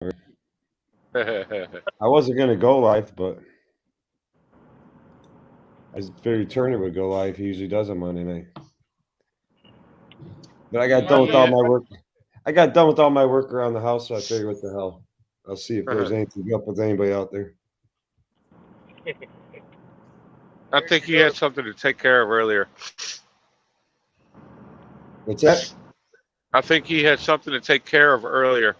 I wasn't gonna go live, but I figured Turner would go live. He usually does on Monday night. But I got done with all Yeah. my work. I got done with all my work around the house, so I figured, what the hell? I'll see if there's anything up with anybody out there. I think he had something to take care of earlier. What's that? I think he had something to take care of earlier.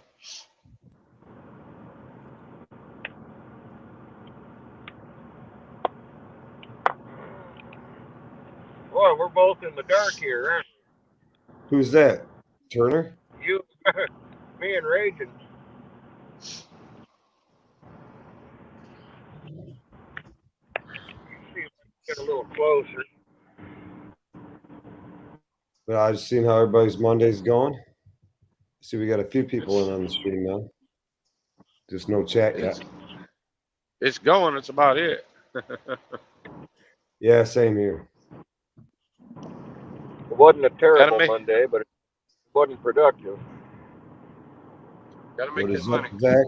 Boy, we're both in the dark here, aren't Who's that? Turner? we? You, me, and Raging. You see, get a little closer. But I was seeing how everybody's Monday's going. See, we got a few people in It's on the stream now. Just no chat yet. it's it's going. It's about it. Yeah, same here. It wasn't a gotta terrible make Monday, but it wasn't productive. gotta make What that is up, money. Zach?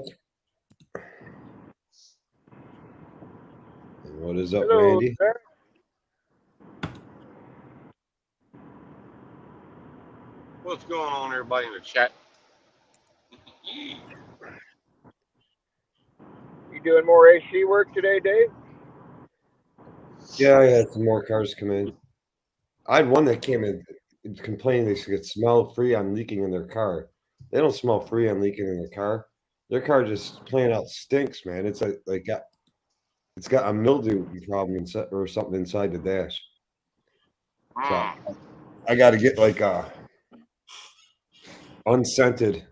And what is up, Hello, Randy? Zach. What's going on, everybody in the chat? You doing more AC work today, Dave? Yeah, I had some more cars come in. I had one that came in complaining they could smell freon leaking in their car. They don't smell freon leaking in their car. Their car just plain out stinks, man. It's like it's got a mildew problem inside or something inside the dash. So Mm. I got to get like a unscented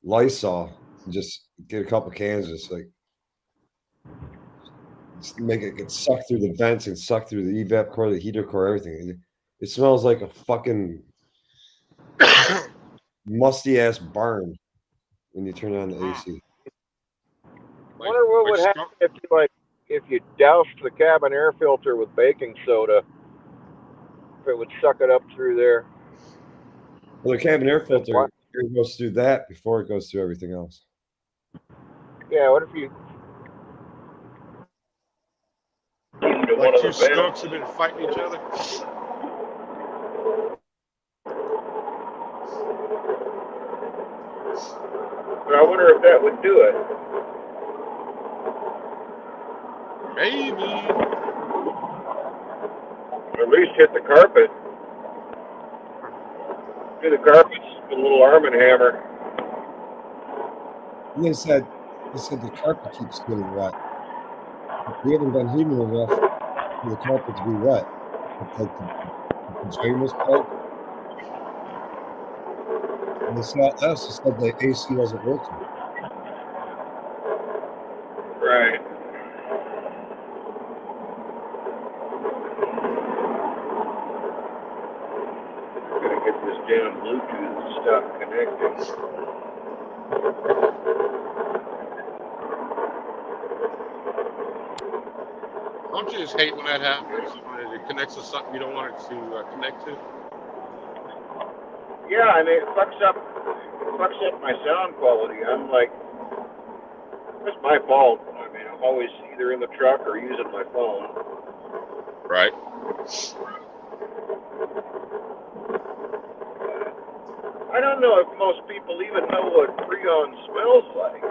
Lysol and just get a couple cans, just like just make it get sucked through the vents and sucked through the evap core, the heater core, everything. It smells like a fucking musty ass barn when you turn on the Mm. AC. like Wonder what like would happen skunk. if you doused the cabin air filter with baking soda. If it would suck it up through there. Well, the cabin air Then filter what? it goes through that before it goes through everything else. Yeah. What if you into one Like of two the vents? skunks have been fighting each other. But I wonder if that would do it. Maybe. Or at least hit the carpet. Do the carpets with a little Arm & Hammer. And they said the carpet keeps getting wet. We haven't been heating enough for the carpet to be wet. It's like the drain was plugged. And they also said the AC wasn't working. Right. Gotta get this damn Bluetooth to stop connecting. Don't you just hate when that happens? When it connects to something you don't want it to connect to? Yeah, and it fucks up my sound quality. I'm like, it's my fault. I mean, I'm always either in the truck or using my phone. Right. I don't know if most people even know what Freon smells like.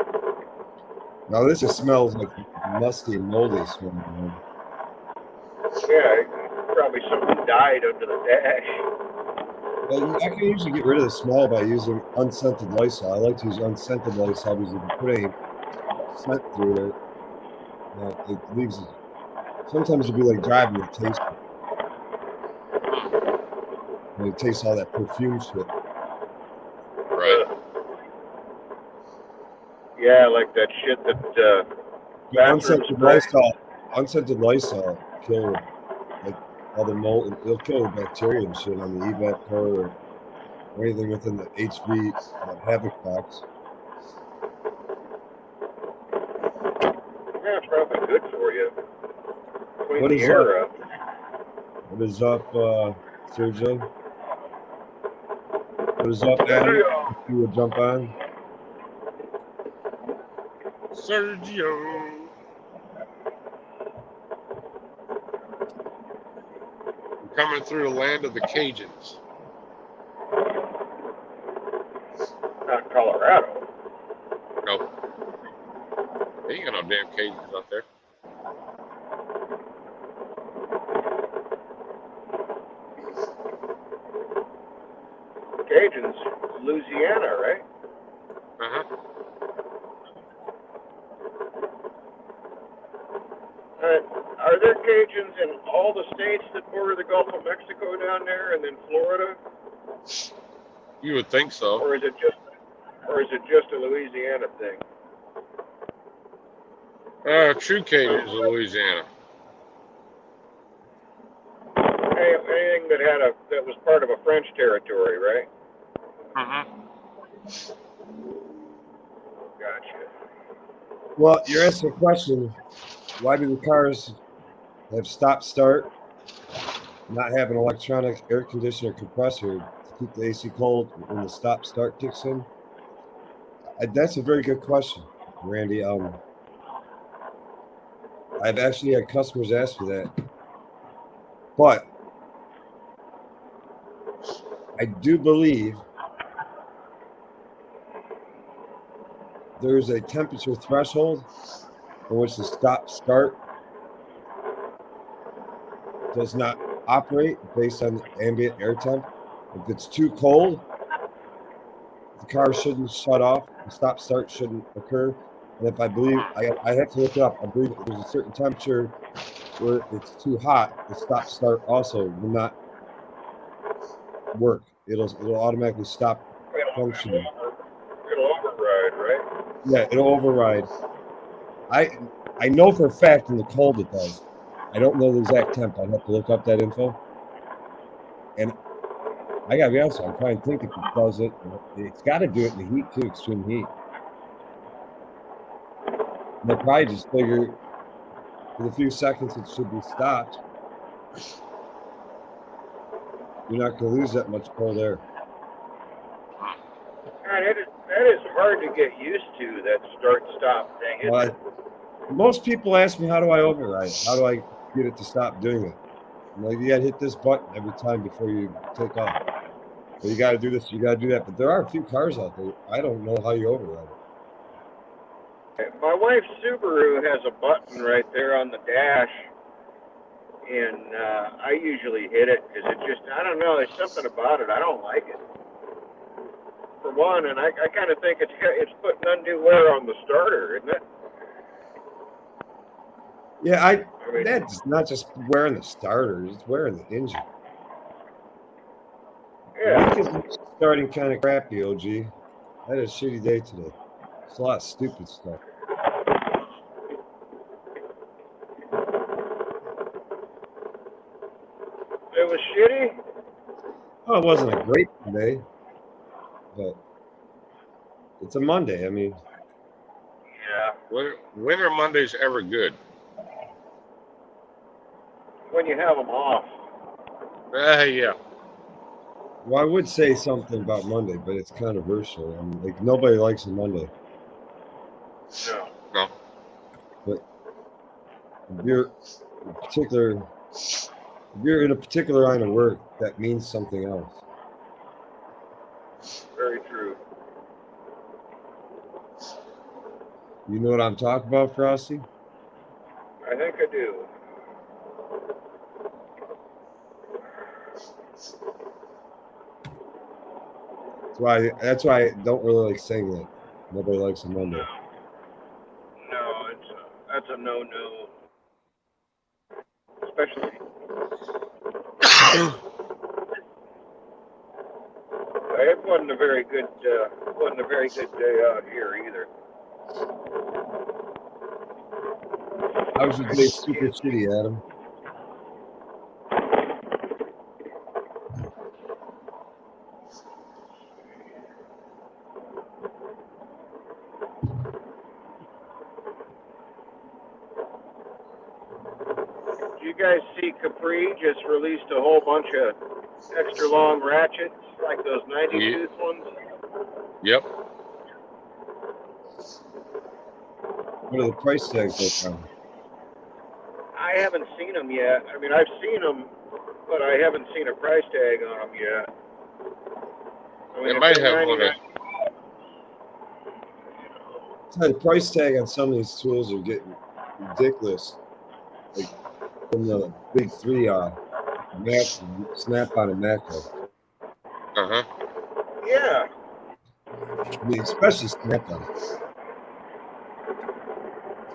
Now this just smells like musty and moldy smell. Man. Yeah, probably something died under the dash. Well, I can usually get rid of the smell by using unscented Lysol. I like to use unscented Lysol because if you put any scent through it, it leaves. Sometimes you'll be like driving and taste it. And it tastes all that perfume shit. Right. Yeah, like that shit that bathroom spray. Unscented Lysol kill like all the mold. It'll kill the bacteria and shit on the evap core or anything within the HV Havoc box. Yeah, it's probably good for you. Clean What the is up? air up. What is up, Sergio? What is up, Adam? You would jump on. Sergio. I'm coming through the land of the Cajuns. Not Colorado. No. They ain't got no damn Cajuns out there. Cajuns, Louisiana, right? Uh-huh. Are there Cajuns in all the states that border the Gulf of Mexico down there, and then Florida, You would think so. or is it just a Louisiana thing? True Cajuns of Louisiana. Anything that was part of a French territory, right? Uh-huh. Gotcha. Well, you're asking a question. Why do the cars have stop start, not have an electronic air conditioner compressor to keep the AC cold when the stop start kicks in? That's a very good question, Randy. I've actually had customers ask me that, but I do believe there's a temperature threshold in which the stop start does not operate based on the ambient air temp. If it's too cold, the car shouldn't shut off. The stop start shouldn't occur. And if I believe, I have to look it up. I believe if there's a certain temperature where it's too hot, the stop start also will not work. It'll automatically stop functioning. It'll override, right? Yeah, it'll override. I know for a fact in the cold it does. I don't know the exact temp. I'd have to look up that info. And I gotta be honest, I'm trying to think if it does it. It's got to do it in the heat too, extreme heat. And they probably just figure for the few seconds it should be stopped. You're not going to lose that much cold air. God, that is hard to get used to, that start-stop thing, isn't it? Most people ask me, how do I override? How do I get it to stop doing it? I'm like, you got to hit this button every time before you take off. But you got to do this, you got to do that. But there are a few cars out there. I don't know how you override it. My wife's Subaru has a button right there on the dash, and I usually hit it because it just, I don't know, there's something about it. I don't like it. For one, and I kind of think it's putting undue wear on the starter, isn't it? Yeah, I mean, that's not just wearing the starter, it's wearing the engine. yeah. It's starting kind of crappy, OG. I had a shitty day today. It's a lot of stupid stuff. It was shitty? Oh, it wasn't a great day, but it's a Monday. I mean, Yeah. When are Mondays ever good? When you have them off. Yeah. well, I would say something about Monday, but it's controversial. I mean, like nobody likes a Monday. No. No. But if you're in a particular line of work, that means something else. Very true. You know what I'm talking about, Frosty? I think I do. That's why I don't really like saying that. Nobody likes a Monday. No, that's a no-no. Especially. It wasn't a very good day out here either. I was just being super shitty, Adam. Did you guys see Capri just released a whole bunch of extra long ratchets, like those 90-tooth ones? Yep. What are the price tags like on them? I haven't seen them yet. I mean, I've seen them, but I haven't seen a price tag on them yet. I mean, They if might they're have one. 99, The price tag on some of these tools are getting ridiculous. Like from the big three, Max, Snap-on, and Macro. Uh-huh. yeah. I mean, especially Snap-on.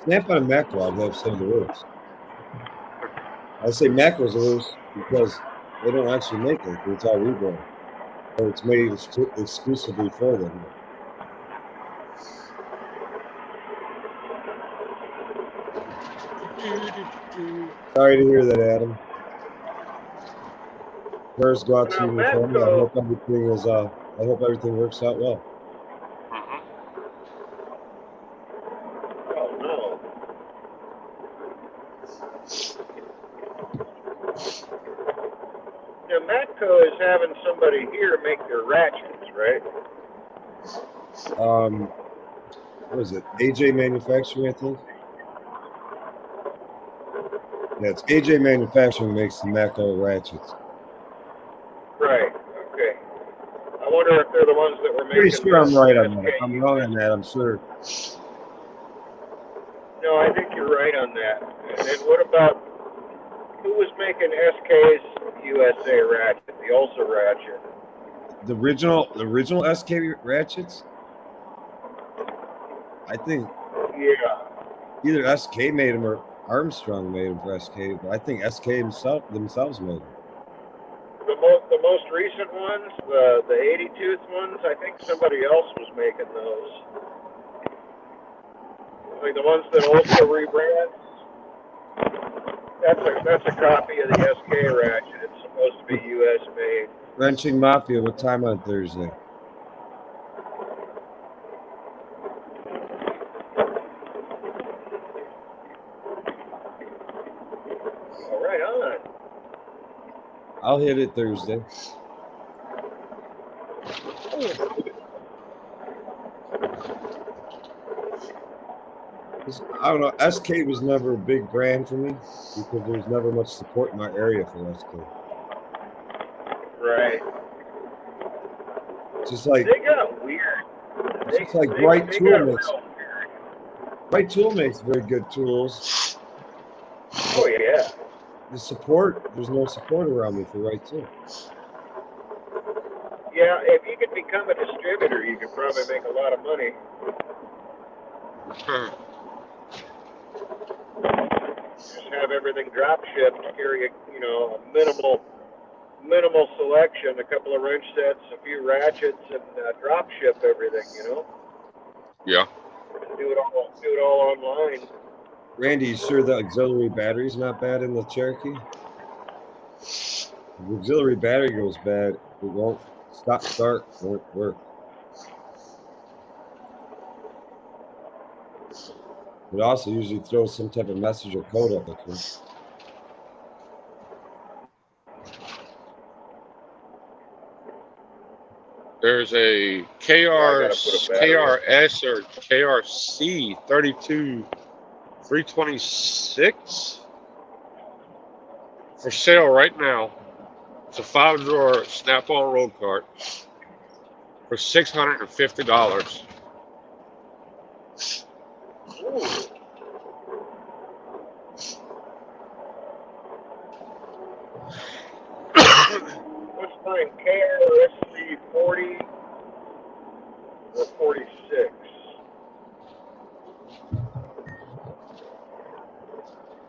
Snap-on and Macro, I'd have some of the worst. I say Macro's the worst because they don't actually make it. It's all rebrand, or it's made exclusively for them. Sorry to hear that, Adam. Prayers go out to you and your family. I hope everything is. I hope everything works out well. Mhm. Oh no. Now, Matco is having somebody here make their ratchets, right? What is it? AJ Manufacturing, I think. Yeah, it's AJ Manufacturing makes the Macro ratchets. Right. Okay. I wonder if they're the ones that were Pretty making. sure I'm right on that. If SKU. I'm wrong on that, I'm sure. No, I think you're right on that. And then what about who was making SK's USA ratchet, the Ulsa ratchet? The original SK ratchets. I think Yeah. either SK made them or Armstrong made them for SK, but I think SK themselves made them. The most recent ones, the 80 tooth ones, I think somebody else was making those. Like the ones that Ulsa rebrands. That's a copy of the SK ratchet. It's supposed to be US made. Wrenching Mafia, what time on Thursday? Oh, right on. I'll hit it Thursday. I don't know. SK was never a big brand for me because there's never much support in my area for SK. Right. It's just like They got weird. it's just like Bright they Tool got makes. real weird. Bright Tool makes very good tools. Oh yeah. The support, there's no support around me for Bright Tool. Yeah, if you could become a distributor, you could probably make a lot of money. Just have everything drop shipped, carry a minimal selection, a couple of wrench sets, a few ratchets, and drop ship everything. Yeah. Do it all online. Randy, you sure the auxiliary battery's not bad in the Cherokee? If the auxiliary battery goes bad, it won't start, won't work. It also usually throws some type of message or code up at you. There's a KRS or KRC 326 for sale right now. It's a 5-drawer Snap-on road cart for $650. What's mine? KRSC 40 or 46?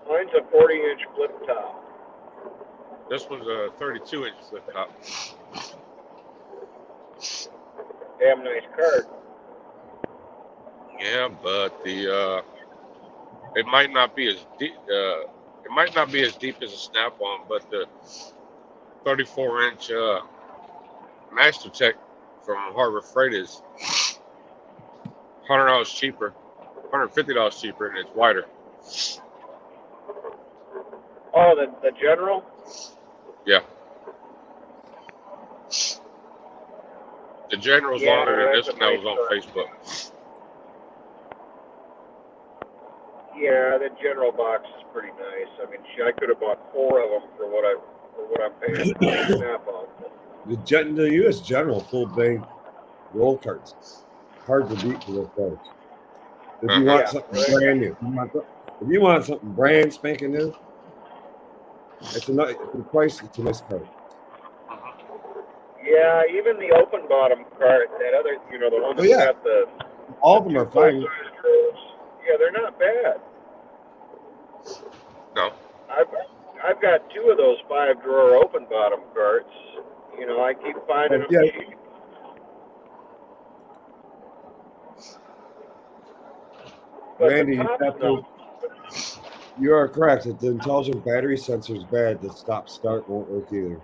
Mine's a 40-inch flip top. This one's a 32-inch flip top. Damn nice cart. Yeah, but it might not be as deep. It might not be as deep as a Snap-on, but the 34-inch MasterTech from Harbor Freight is $100 cheaper, $150 cheaper, and it's wider. Oh, the General? Yeah. The General's Yeah, longer than that's this a one that nice was on cart. Facebook. Yeah, the general box is pretty nice. I mean, I could have bought 4 of them for what I'm paying at Snap-on. The U.S. General full bank roll carts, hard to beat for those carts. If you want Yeah, something right. brand new, if you want something brand spanking new, it's a nice, for the price. It's a nice cart. Yeah, even the open bottom cart, that other, the one Oh that's yeah, got the all of them 2 are fine. full-size drills. Yeah, they're not bad. No. I've got 2 of those 5-drawer open bottom carts. I keep finding them Yeah, cheap. But the Randy, top you are correct. If the intelligent battery sensor is bad, the stop start won't work either.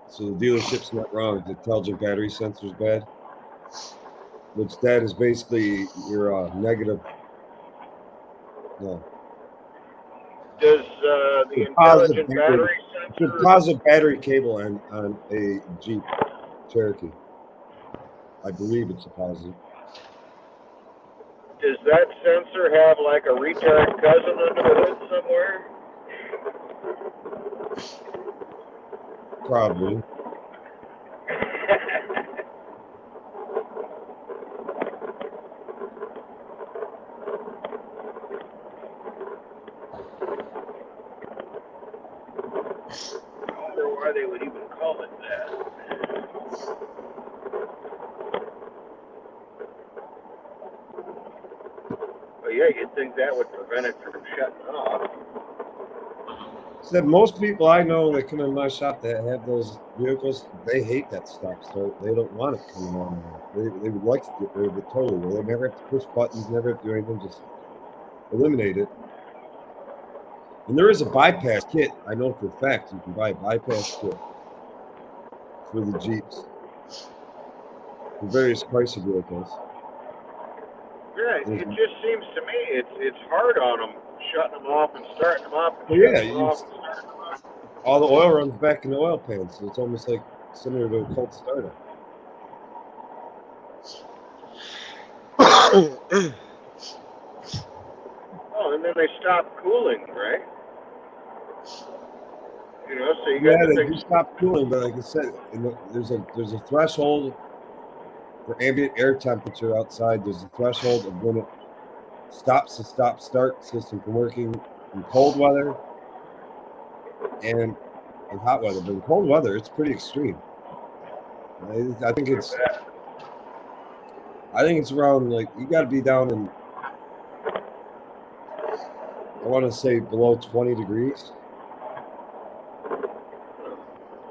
So the dealership's not wrong. The intelligent battery sensor is bad, which that is basically your negative. No, does the the intelligent battery the sensor, positive battery cable on a Jeep Cherokee. I believe it's a positive. does that sensor have like a retard cousin under the hood somewhere? Probably. I wonder why they would even call it that. But yeah, you'd think that would prevent it from shutting off. Said most people I know that come in my shop that have those vehicles, they hate that stop start. They don't want it coming on. They would like to get rid of it totally. They never have to push buttons, never have to do anything, just eliminate it. And there is a bypass kit. I know for a fact you can buy a bypass kit for the Jeeps for various Chrysler vehicles. Yeah, it just seems to me it's hard on them, shutting them off and starting them up. And Well, yeah, shutting them off and starting them up. all the oil runs back in the oil pan, so it's almost like similar to a cold starter. Oh, and then they stop cooling, right? So you Yeah, got the they thing. do stop cooling, but like I said, there's a threshold for ambient air temperature outside. There's a threshold of when it stops the stop start system from working in cold weather and in hot weather. But in cold weather, it's pretty extreme. I think it's around, like, you got to be down in, I want to say, below 20 degrees,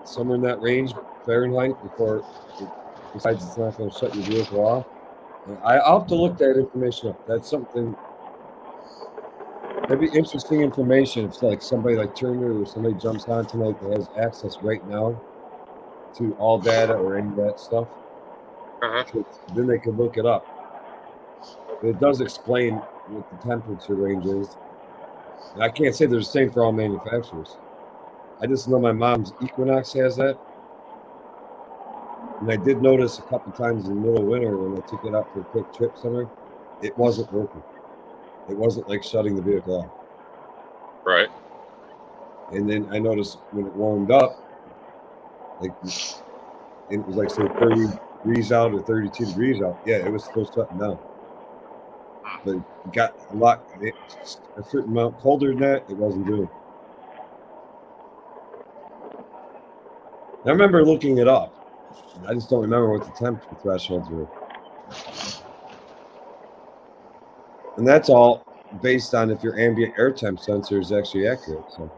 somewhere in that range Fahrenheit, before it decides it's not going to shut your vehicle off. I'll have to look that information up. That's something. That'd be interesting information if, like, somebody like Turner or somebody jumps on tonight that has access right now to all data or any of that stuff. Then they could look it up. But it does explain what the temperature range is. And I can't say they're the same for all manufacturers. I just know my mom's Equinox has that. And I did notice a couple times in the middle of winter when I took it out for a quick trip somewhere, it wasn't working. It wasn't like shutting the vehicle off. Right. And then I noticed when it warmed up, like, and it was like, say, 30 degrees out or 32 degrees out. Yeah, it was still shutting down. But it got a certain amount colder than that, it wasn't doing. I remember looking it up. I just don't remember what the temperature thresholds were. And that's all based on if your ambient air temp sensor is actually accurate. So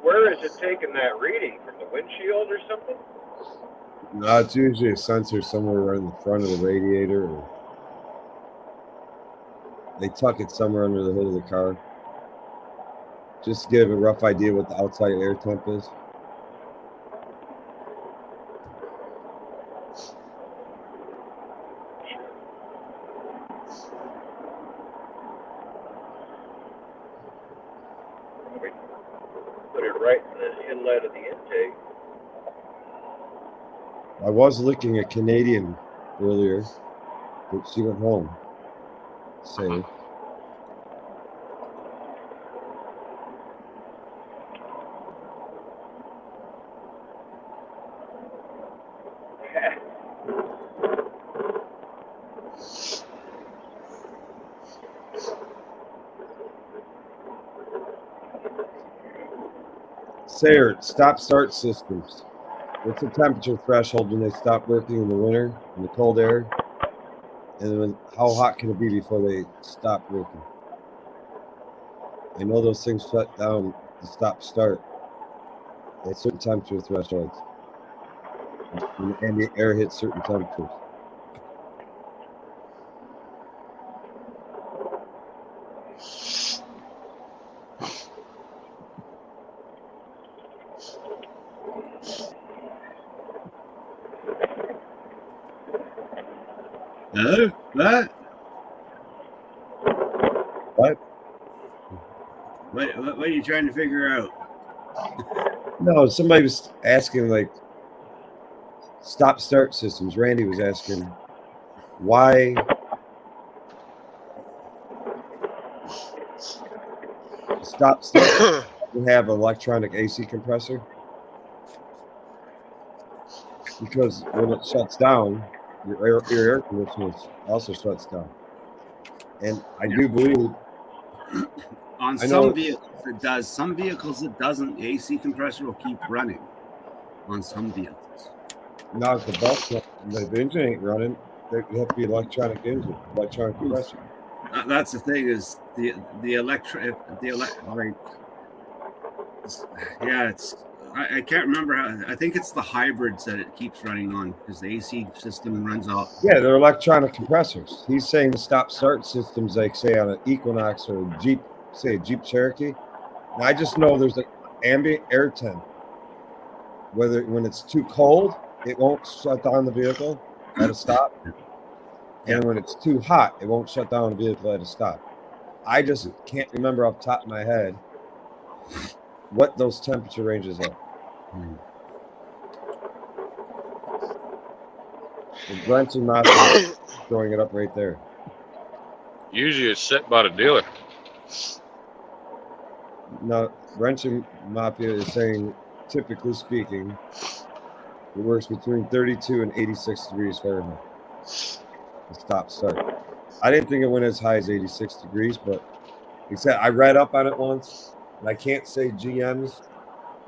Where is it taking that reading? From the windshield or something? no, it's usually a sensor somewhere in the front of the radiator, or they tuck it somewhere under the hood of the car. Just to give a rough idea what the outside air temp is. Put it right in the inlet of the intake. I was looking at Canadian earlier. But she went home. Say, Sayer, stop-start systems. What's the temperature threshold when they stop working in the winter, in the cold air? And then how hot can it be before they stop working? I know those things shut down to stop-start at certain temperature thresholds. When the ambient air hits certain temperatures. Hello? What? What? What are you trying to figure out? No, somebody was asking like stop-start systems. Randy was asking why stop-start you have an electronic AC compressor, because when it shuts down, your air conditioner also shuts down. And I do believe On I know- some vehicles it does. Some vehicles it doesn't. The AC compressor will keep running on some vehicles. now if the bus, the engine ain't running, you have to be electronic compressor. That's the thing is the I can't remember how. I think it's the hybrids that it keeps running on because the AC system runs out. Yeah, they're electronic compressors. He's saying the stop-start systems, like say on an Equinox or a Jeep, say a Jeep Cherokee. And I just know there's an ambient air temp. Whether when it's too cold, it won't shut down the vehicle at a stop. And when it's too hot, it won't shut down the vehicle at a stop. I just can't remember off the top of my head what those temperature ranges are. And Brent's and Mafia throwing it up right there. Usually it's set by the dealer. No, Wrench and Mafia is saying, typically speaking, it works between 32 and 86 degrees Fahrenheit. The stop-start. I didn't think it went as high as 86 degrees, but he said I read up on it once, and I can't say GM's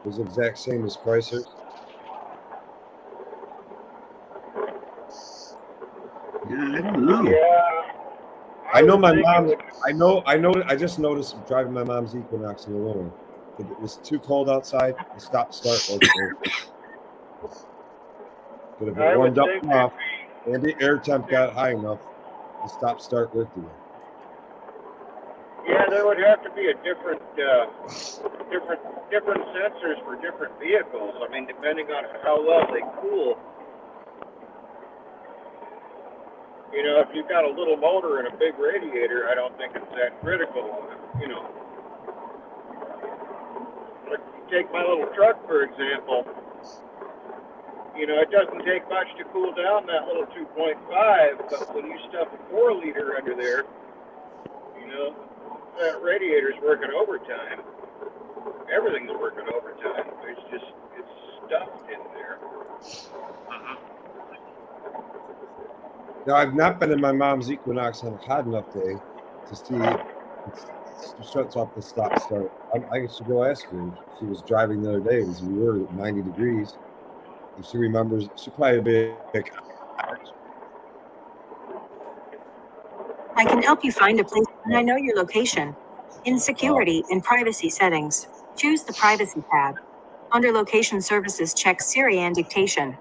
was the exact same as Chrysler's. Yeah, I don't know. Yeah. I know was my thinking mom. it- I know. I just noticed driving my mom's Equinox in the winter. If it was too cold outside, the stop-start wasn't working. But if I it would warmed up think enough, and the air temp got high enough, the stop-start worked again. Yeah, there would have to be a different sensors for different vehicles. I mean, depending on how well they cool. You know, if you've got a little motor and a big radiator, I don't think it's that critical. You know, like take my little truck for example. You know, it doesn't take much to cool down that little 2.5, but when you stuff a 4 liter under there, you know, that radiator's working overtime. Everything's working overtime. It's stuffed in there. Now, I've not been in my mom's Equinox on a hot enough day to see it shuts off the stop-start. I should go ask her. She was driving the other day. We were at 90 degrees. If she remembers, she probably be like, I can help you find a place when I know your location. In Security and Privacy Settings, choose the Privacy tab. Under Location Services, check Siri and Dictation.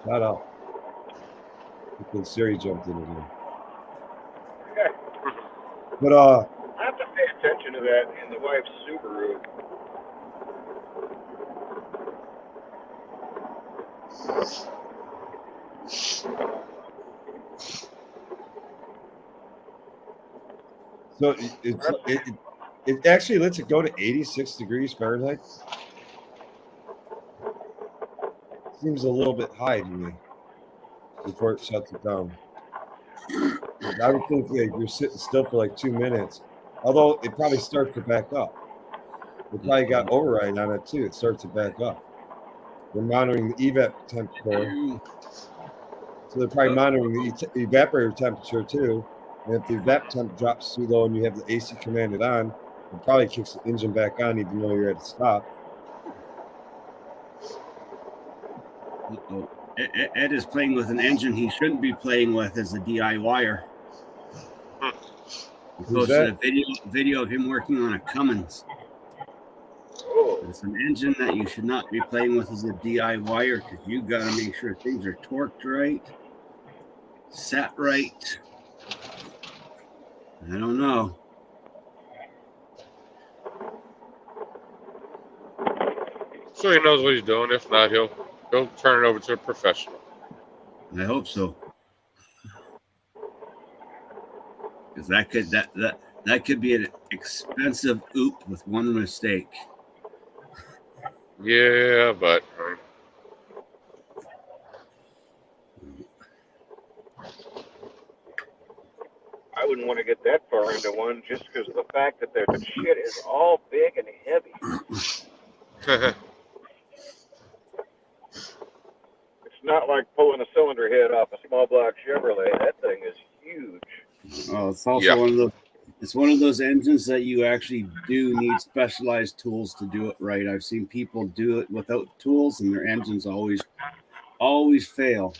shut up. Because Siri jumped in again. But I have to pay attention to that in the wife's Subaru. so it actually lets it go to 86 degrees Fahrenheit. Seems a little bit high to me before it shuts it down. I would think like, you're sitting still for like 2 minutes, although it probably starts to back up. It probably got override on it too. It starts to back up. They're monitoring the evap temperature, so they're probably monitoring the evaporator temperature too. And if the evap temp drops too low and you have the AC commanded on, it probably kicks the engine back on even though you're at a stop. Uh-oh. Ed is playing with an engine he shouldn't be playing with as a DIYer. He Who's posted that? a video of him working on a Cummins. Oh, It's an engine that you should not be playing with as a DIYer because you got to make sure things are torqued right, set right. I don't know. So he knows what he's doing. If not, he'll turn it over to a professional. I hope so. Because that could be an expensive oop with one mistake. Yeah, but I wouldn't want to get that far into one just because of the fact that the shit is all big and heavy. It's not like pulling a cylinder head off a small block Chevrolet. That thing is huge. Oh, it's also Yeah. one of those. It's one of those engines that you actually do need specialized tools to do it right. I've seen people do it without tools, and their engines always fail.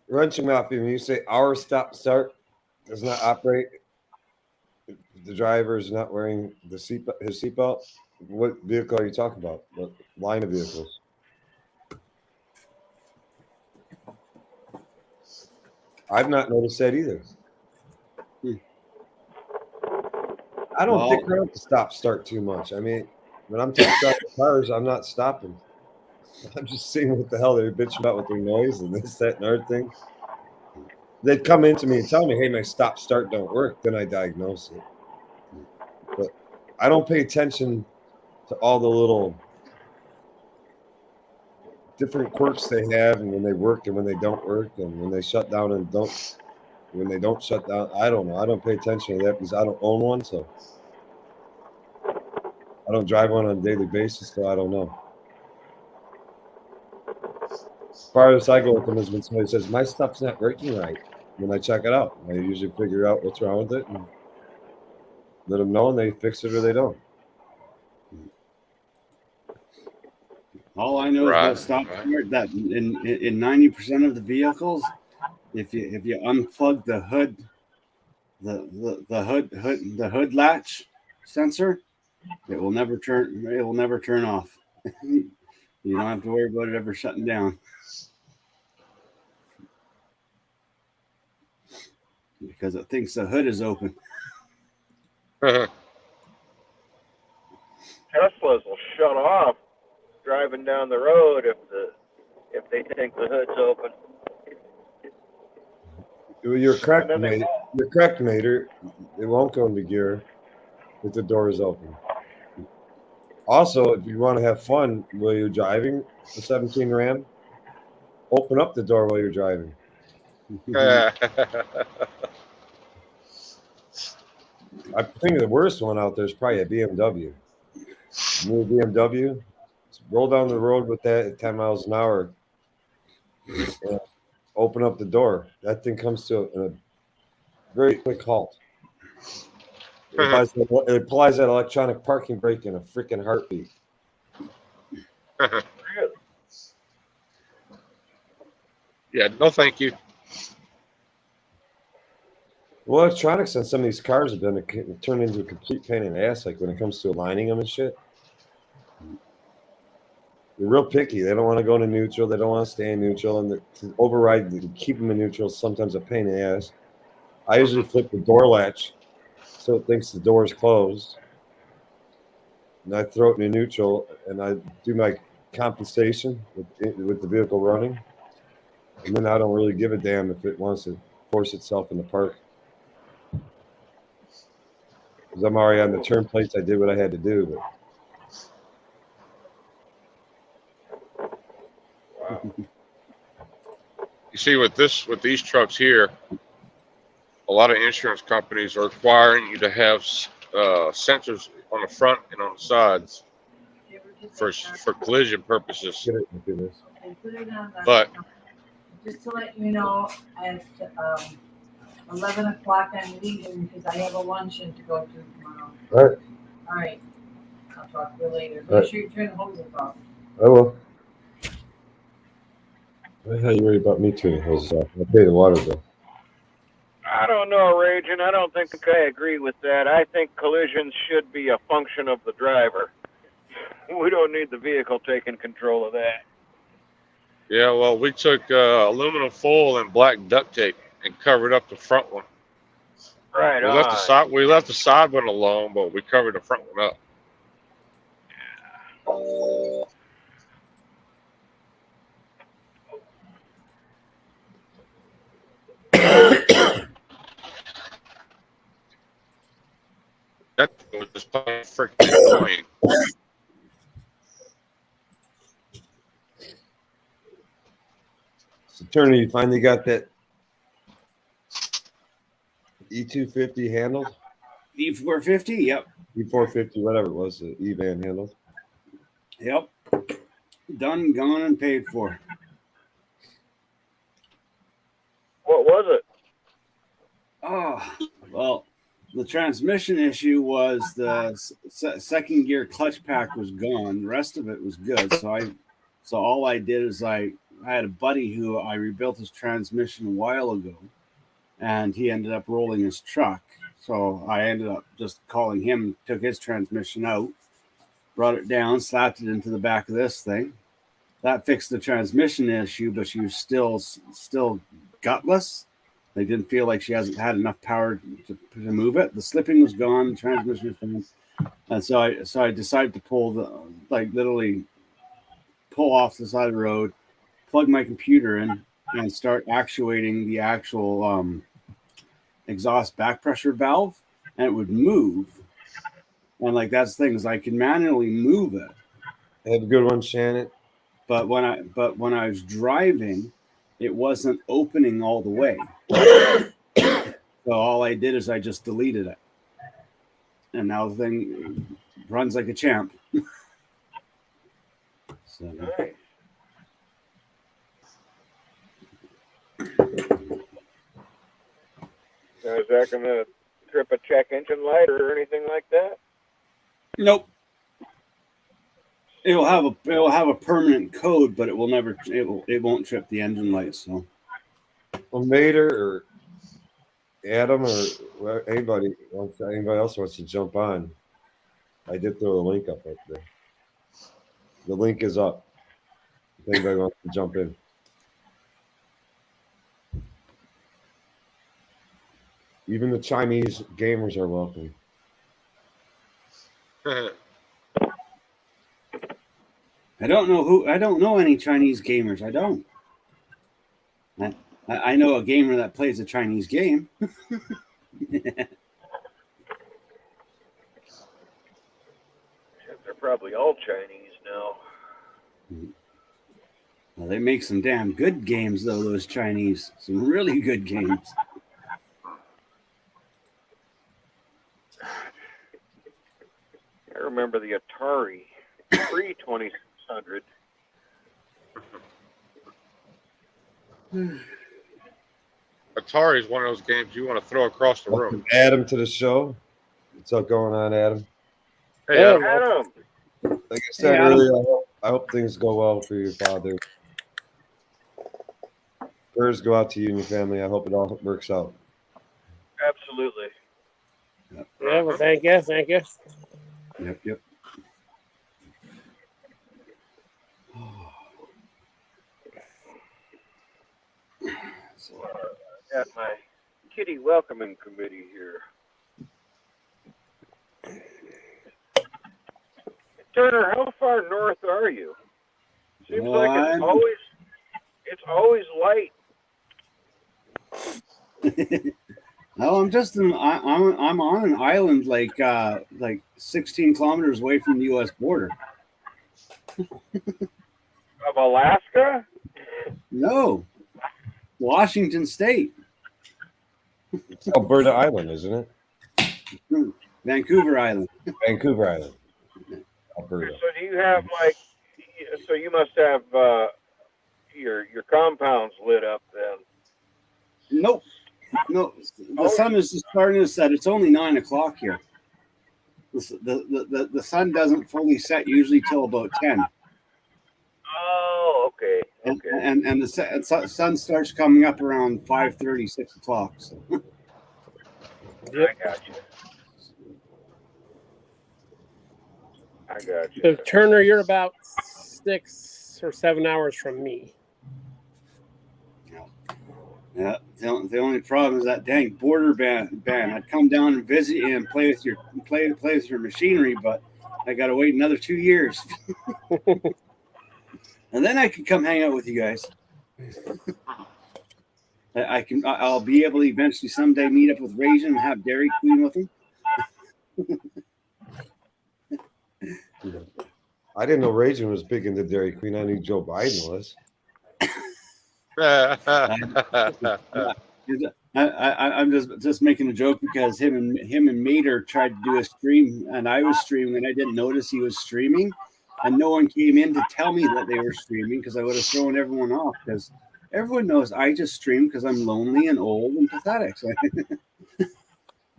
Wrenching off when you say our stop start does not operate. If the driver is not wearing his seatbelt. What vehicle are you talking about? What line of vehicles? I've not noticed that either. I don't dick around to stop start too much. I mean, when I'm test driving cars, I'm not stopping. I'm just seeing what the hell they're bitching about with their noise and this, that, and other thing. They'd come into me and tell me, hey, my stop start don't work. Then I diagnose it. But I don't pay attention to all the little different quirks they have and when they work and when they don't work and when they shut down and when they don't shut down. I don't know. I don't pay attention to that because I don't own one, so I don't drive one on a daily basis, so I don't know. As far as I go with them is when somebody says, my stuff's not working right, when I check it out. I usually figure out what's wrong with it and let them know and they fix it or they don't. All I know is about stop start that in 90% of the vehicles, if you unplug the hood, the hood latch sensor, it will never turn off. You don't have to worry about it ever shutting down because it thinks the hood is open. Teslas will shut off driving down the road if they think the hood's open. You're correct, mate. You're correct, Mater. It won't go into gear if the door is open. Also, if you want to have fun while you're driving the 17 Ram, open up the door while you're driving. I think the worst one out there is probably a BMW. New BMW. Roll down the road with that at 10 miles an hour. And open up the door. That thing comes to a very quick halt. It applies that electronic parking brake in a freaking heartbeat. Yeah, no thank you. Well, electronics on some of these cars have been turned into a complete pain in the ass, like when it comes to aligning them and shit. They're real picky. They don't want to go into neutral. They don't want to stay in neutral. And to override, to keep them in neutral is sometimes a pain in the ass. I usually flip the door latch so it thinks the door is closed. And I throw it in neutral, and I do my compensation with the vehicle running. And then I don't really give a damn if it wants to force itself in the park. Because I'm already on the turn plates. I did what I had to do. But Wow. You see, with these trucks here, a lot of insurance companies are requiring you to have sensors on the front and on the sides for collision purposes. Get it and do this. And put it on the. But Just to let you know, at 11 o'clock I'm leaving because I have a luncheon to go to tomorrow. All right, All right, I'll talk to you later. All right. Make sure you turn the hoses off. I will. Why the hell you worry about me turning hoses off? I'll pay the water bill. I don't know, Raging. I don't think I agree with that. I think collisions should be a function of the driver. We don't need the vehicle taking control of that. yeah, well, we took aluminum foil and black duct tape and covered up the front one. Right We left the on. side. We left the side one alone, but we covered the front one up. That was just plain freaking annoying. So, Turner, you finally got that E250 handled? E450. Yep. E450, whatever it was, the E-van handled. Yep. Done, gone, and paid for. What was it? Oh, well, the transmission issue was the second gear clutch pack was gone. The rest of it was good. So all I did is I had a buddy who I rebuilt his transmission a while ago, and he ended up rolling his truck. So I ended up just calling him, took his transmission out, brought it down, slapped it into the back of this thing. That fixed the transmission issue, but she was still gutless. They didn't feel like she hasn't had enough power to move it. The slipping was gone, the transmission was fine. And so I decided to literally pull off the side of the road, plug my computer in, and start actuating the actual exhaust back pressure valve, and it would move. And that's the thing, is I can manually move it. Have a good one, Shannon. But when I was driving, it wasn't opening all the way. So all I did is I just deleted it. And now the thing runs like a champ. So, Nice. Now, is that going to trip a check engine light or anything like that? nope. It will have a permanent code, but it won't trip the engine lights. So Well, Mater or Adam or anybody else wants to jump on, I did throw a link up there. The link is up. If anybody wants to jump in. Even the Chinese gamers are welcome. I don't know any Chinese gamers. I don't. I know a gamer that plays a Chinese game. They're probably all Chinese now. Well, they make some damn good games, though, those Chinese. Some really good games. I remember the Atari pre-2600. Atari is one of those games you want to throw across the room. Welcome Adam to the show. What's up going on, Adam? Hey, Adam, Adam, Like I said Hey, Adam. earlier, I hope things go well for your father. Prayers go out to you and your family. I hope it all works out. absolutely. Yeah, well, thank you. Thank you. Yep. Got my kitty welcoming committee here. Turner, how far north are you? Seems like it's always light. No, I'm just I'm on an island like 16 kilometers away from the U.S. border. Of Alaska? No, Washington State, It's Alberta Island, isn't it? Vancouver Island. Vancouver Island. Alberta. So do you have like? So you must have your compounds lit up then. Nope. No, the sun is just starting to set. It's only 9 o'clock here. The sun doesn't fully set usually till about 10. Oh, okay. Okay. And the sun starts coming up around 5:30, 6 o'clock. So. I got you. I got So you. Turner, you're about 6 or 7 hours from me. Yeah, the only problem is that dang border ban. I'd come down and visit you and play with your machinery, but I gotta wait another 2 years, and then I can come hang out with you guys. I'll be able to eventually someday meet up with Raisin and have Dairy Queen with him. I didn't know Raging was big into Dairy Queen. I knew Joe Biden was. I'm just making a joke because him and Mater tried to do a stream and I was streaming and I didn't notice he was streaming and no one came in to tell me that they were streaming because I would have thrown everyone off because everyone knows I just stream because I'm lonely and old and pathetic. So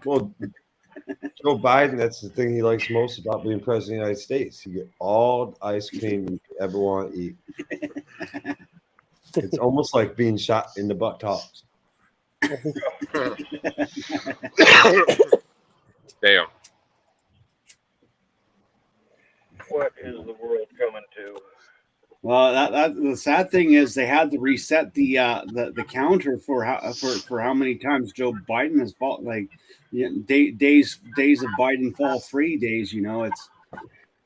Well, Joe Biden, that's the thing he likes most about being president of the United States. You get all the ice cream you could ever want to eat. It's almost like being shot in the buttocks. Damn. What is the world coming to? well, that the sad thing is they had to reset the counter for how many times Joe Biden has fought days of Biden fall free days. You know,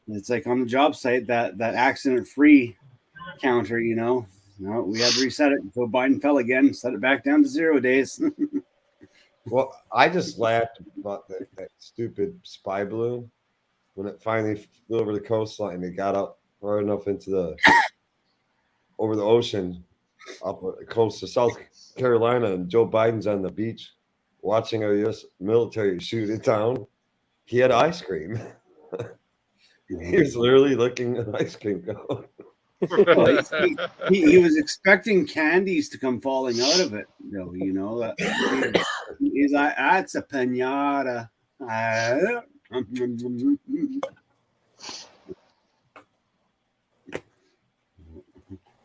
it's like on the job site that accident free counter. You know. No, we had to reset it until Biden fell again, set it back down to 0 days. Well, I just laughed about that stupid spy balloon when it finally flew over the coastline. It got up far enough over the ocean up the coast of South Carolina, and Joe Biden's on the beach watching our U.S. military shoot it down. He had ice cream. He was literally looking at ice cream go. Well, he was expecting candies to come falling out of it. You know that he's like, that's a pinata.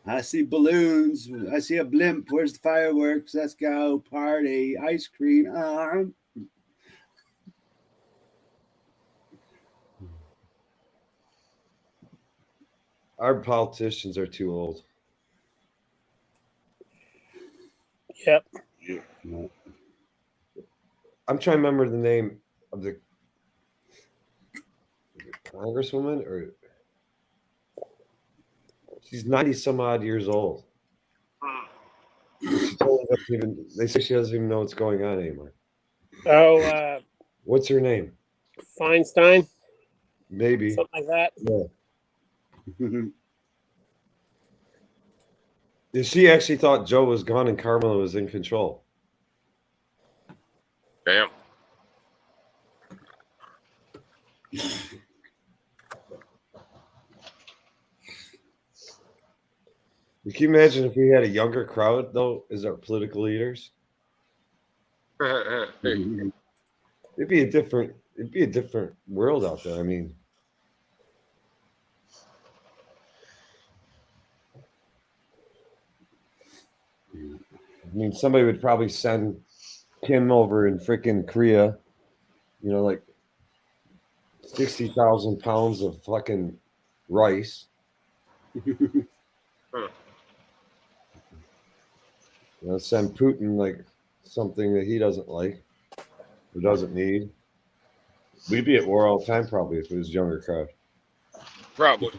I see balloons. I see a blimp. Where's the fireworks? Let's go party. Ice cream. Our politicians are too old. Yep. I'm trying to remember the name of the congresswoman, or she's 90 some odd years old. They say she doesn't even know what's going on anymore. Oh, What's her name? Feinstein, Maybe. something like that. Yeah. She actually thought Joe was gone and Kamala was in control. Damn. Can you imagine if we had a younger crowd, though, as our political leaders? It'd be a different world out there. I mean, somebody would probably send Kim over in freaking Korea, like 60,000 pounds of fucking rice. Send Putin like something that he doesn't like or doesn't need. We'd be at war all the time probably if it was a younger crowd. Probably.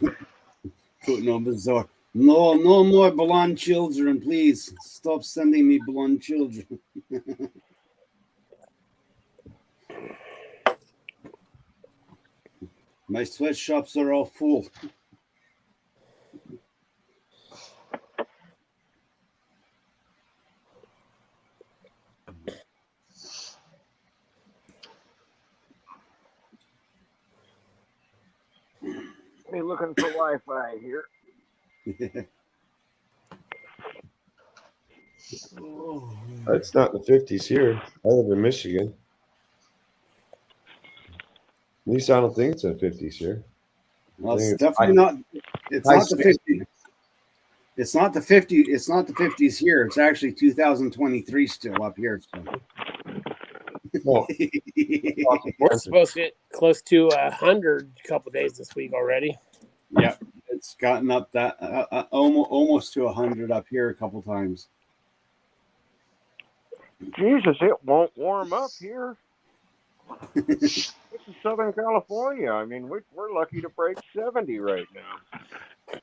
Putin on bizarre. No more blonde children, please. Stop sending me blonde children. My sweatshops are all full. Hey, looking for Wi-Fi here. It's not in the 50s here. I live in Michigan. At least I don't think it's in the 50s here. Well, I it's think definitely not. It's high not the 50. It's not the 50. It's not the 50s here. It's actually 2023 still up here. So. Well, We're supposed to get close to 100 a couple days this week already. Yeah, it's gotten up that almost to 100 up here a couple times. Jesus, it won't warm up here. This is Southern California. I mean, we're lucky to break 70 right now.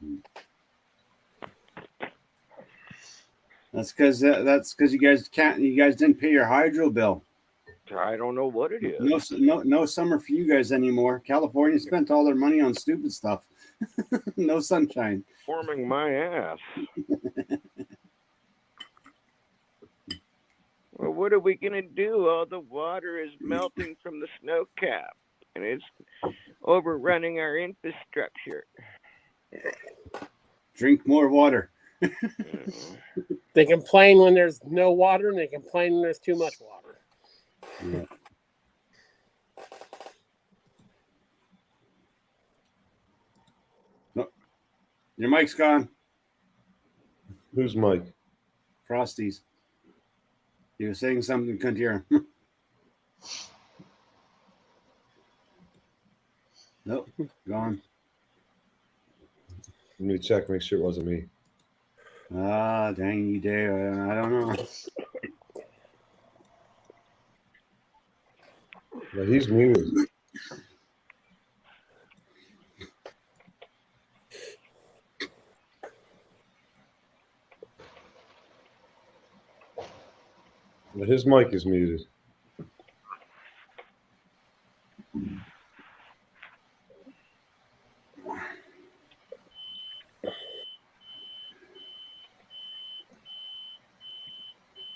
That's because you guys didn't pay your hydro bill. I don't know what it is. No summer for you guys anymore. California spent all their money on stupid stuff. No sunshine. Forming my ass. Well, what are we gonna do? All the water is melting from the snow cap, and it's overrunning our infrastructure. Drink more water. They complain when there's no water, and they complain when there's too much water. Yeah. No, your mic's gone. who's Mike? Frosties. You were saying something, couldn't hear him. Nope, gone. Let me check, make sure it wasn't me. Ah, dang you, Dave. I don't know. Well, he's muted. Well, his mic is muted.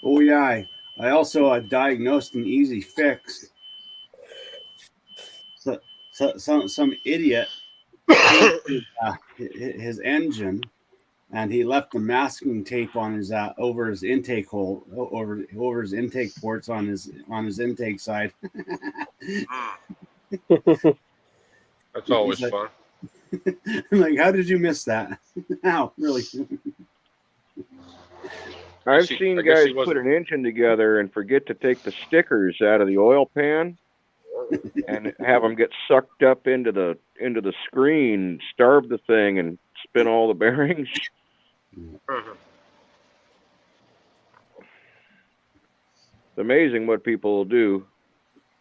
Oh yeah, I also diagnosed an easy fix. So some idiot his engine, and he left the masking tape on his over his intake hole, over his intake ports on his intake side. That's always He's fun. I'm like, how did you miss that? How really? I've See, seen I guess guys he wasn't- put an engine together and forget to take the stickers out of the oil pan, and have them get sucked up into the screen, starve the thing, and spin all the bearings. Mhm. It's amazing what people will do.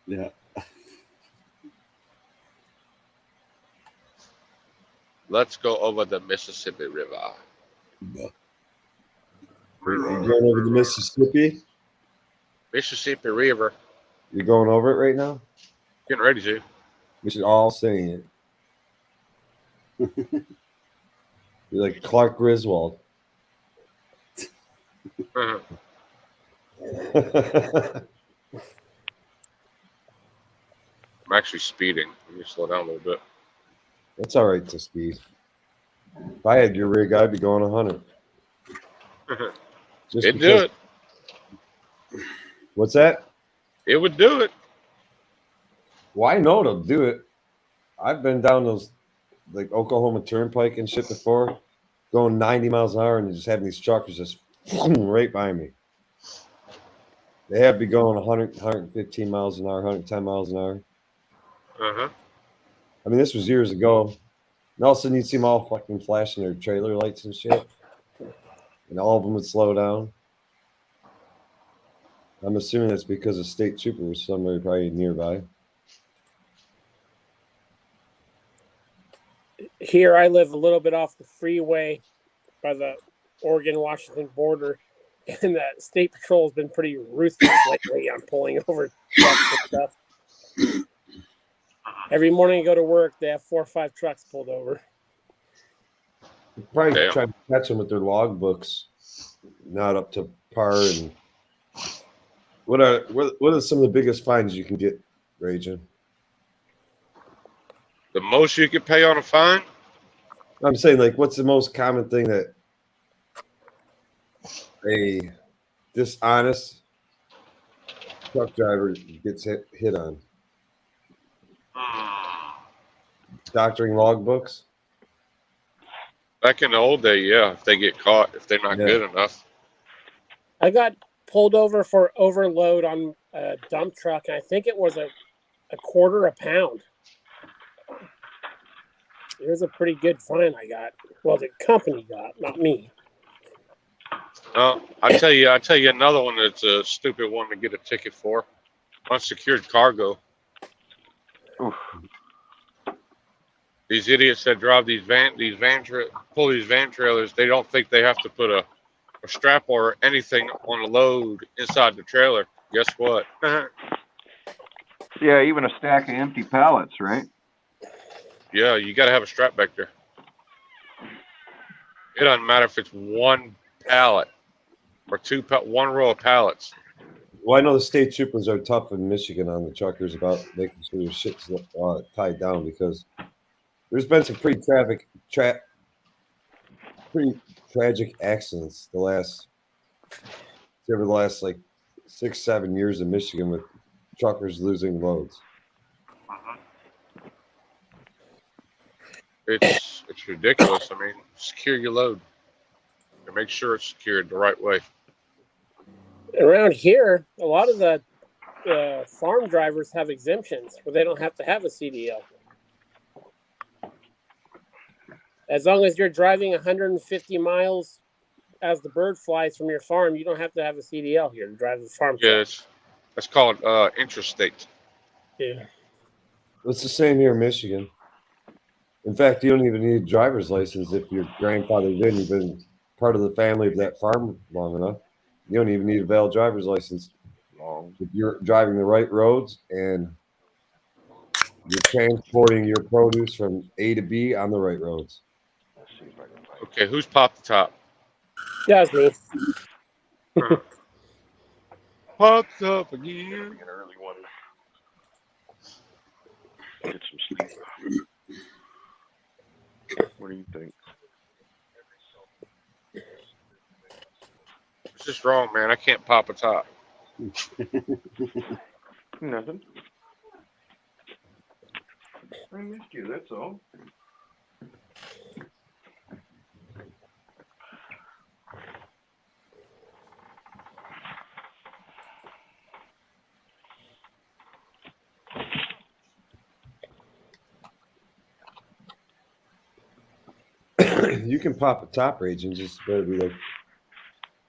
Yeah. Let's go over the Mississippi River. You going over the Mississippi? Mississippi River. You're going over it right now? Getting ready to. We should all sing it. You're like Clark Griswold. Mhm. I'm actually speeding. Let me slow down a little bit. That's all right to speed. If I had your rig, I'd be going 100. Just It'd do because- it. What's that? It would do it. Well, I know it'll do it. I've been down those like Oklahoma Turnpike and shit before, going 90 miles an hour, and just having these truckers just right by me. They have to be going 100, 115 miles an hour, 110 miles an hour. Uh-huh. I mean, this was years ago. And all of a sudden, you'd see them all fucking flashing their trailer lights and shit. And all of them would slow down. I'm assuming that's because a state trooper was somewhere probably nearby. Here, I live a little bit off the freeway by the Oregon-Washington border, and the state patrol has been pretty ruthless lately on pulling over trucks and stuff. Every morning I go to work, they have 4 or 5 trucks pulled over. Probably Damn. try to catch them with their log books, not up to par. And what are some of the biggest fines you can get, Raging? The most you could pay on a fine? I'm saying, like, what's the most common thing that a dishonest truck driver gets hit on? Doctoring logbooks. Back in the old day, yeah, if they get caught, if they're not Yeah. good enough. I got pulled over for overload on a dump truck, and I think it was a quarter a pound. It was a pretty good fine I got. Well, the company got, not me. I tell you another one that's a stupid one to get a ticket for. Unsecured cargo. Oof. These idiots that drive pull these van trailers, they don't think they have to put a strap or anything on the load inside the trailer. Guess what? Yeah, even a stack of empty pallets, right? Yeah, you got to have a strap back there. It doesn't matter if it's one pallet or one row of pallets. Well, I know the state troopers are tough in Michigan on the truckers about making sure their shit's tied down, because there's been some pretty tragic accidents over the last like 6-7 years in Michigan with truckers losing loads. It's ridiculous. I mean, secure your load and make sure it's secured the right way. Around here, a lot of the farm drivers have exemptions where they don't have to have a CDL. As long as you're driving 150 miles as the bird flies from your farm, you don't have to have a CDL here to drive the farm truck. Yes, that's called intrastate. Yeah. It's the same here in Michigan. In fact, you don't even need a driver's license if your grandfather's in. You've been part of the family of that farm long enough. You don't even need a valid driver's license. If you're driving the right roads and you're transporting your produce from A to B on the right roads. Okay, who's popped the top? Yeah, it's me. Popped up again. An early one. Get some sleep. What do you think? It's just wrong, man. I can't pop a top. Nothing. I missed you, that's all. You can pop a top rage and just better be like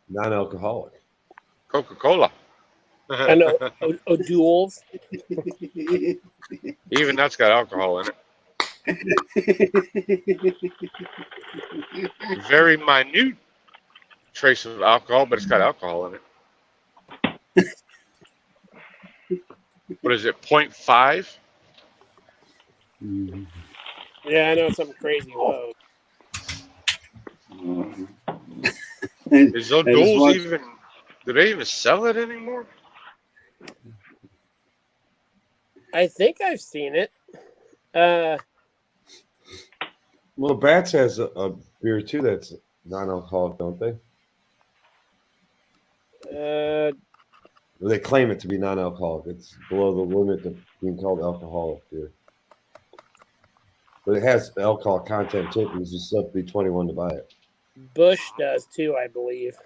non-alcoholic. Coca-Cola. I know. O'Doul's. Even that's got alcohol in it. Very minute trace of alcohol, but it's got alcohol in it. What is it, 0.5? Yeah, I know, something crazy low. Is O'Doul's even, do they even sell it anymore? I think I've seen it. Well, Bats has a beer too that's non-alcoholic, don't they? Well, they claim it to be non-alcoholic. It's below the limit of being called alcoholic beer. But it has alcohol content too, because you still have to be 21 to buy it. Bush does too, I believe.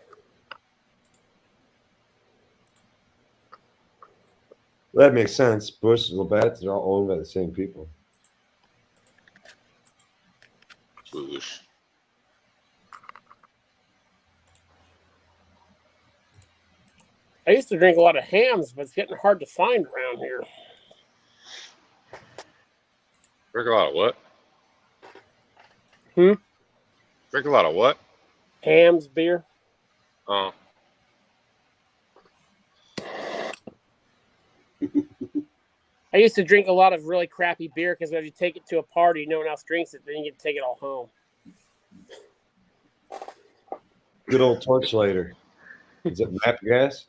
Well, that makes sense. Bush and Labatt, they're all owned by the same people. Bush. I used to drink a lot of Hams, but it's getting hard to find around here. Drink a lot of what? Hmm? Drink a lot of what? Hams beer. Oh. I used to drink a lot of really crappy beer because if you take it to a party, no one else drinks it, then you get to take it all home. Good old Torchlighter. Is it MAP gas?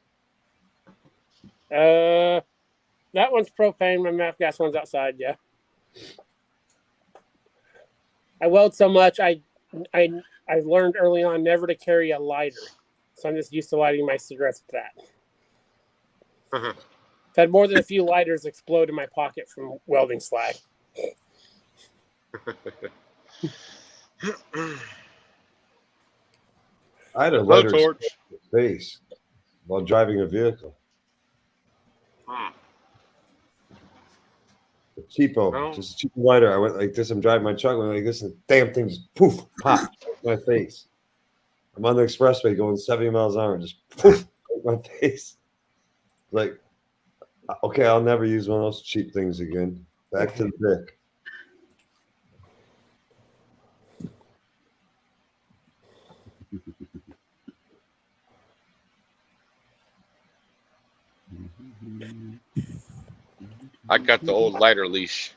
That one's propane. My MAF gas one's outside, yeah. I weld so much. I learned early on never to carry a lighter, so I'm just used to lighting my cigarettes with that. I've had more than a few lighters explode in my pocket from welding slag. I had a Low lighter torch. face while driving a vehicle. A cheapo, Oh. just a cheap lighter. I went like this. I'm driving my truck. I went like this, and the damn thing just poof, pop, right in my face. I'm on the expressway going 70 miles an hour, just poof, right in my face. Like, okay, I'll never use one of those cheap things again. Back to the Bic. I got the old lighter leash.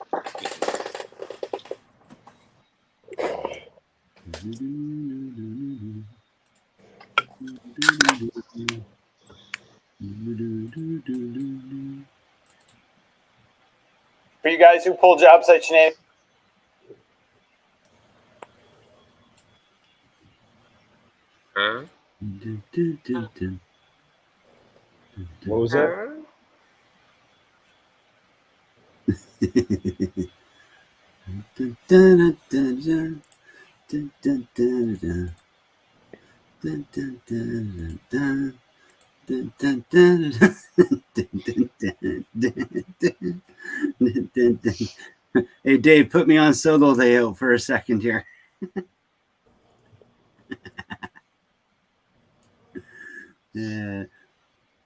For you guys who pull job sites, your name. Huh? What was that? Hey, Dave, put me on solo layout for a second here.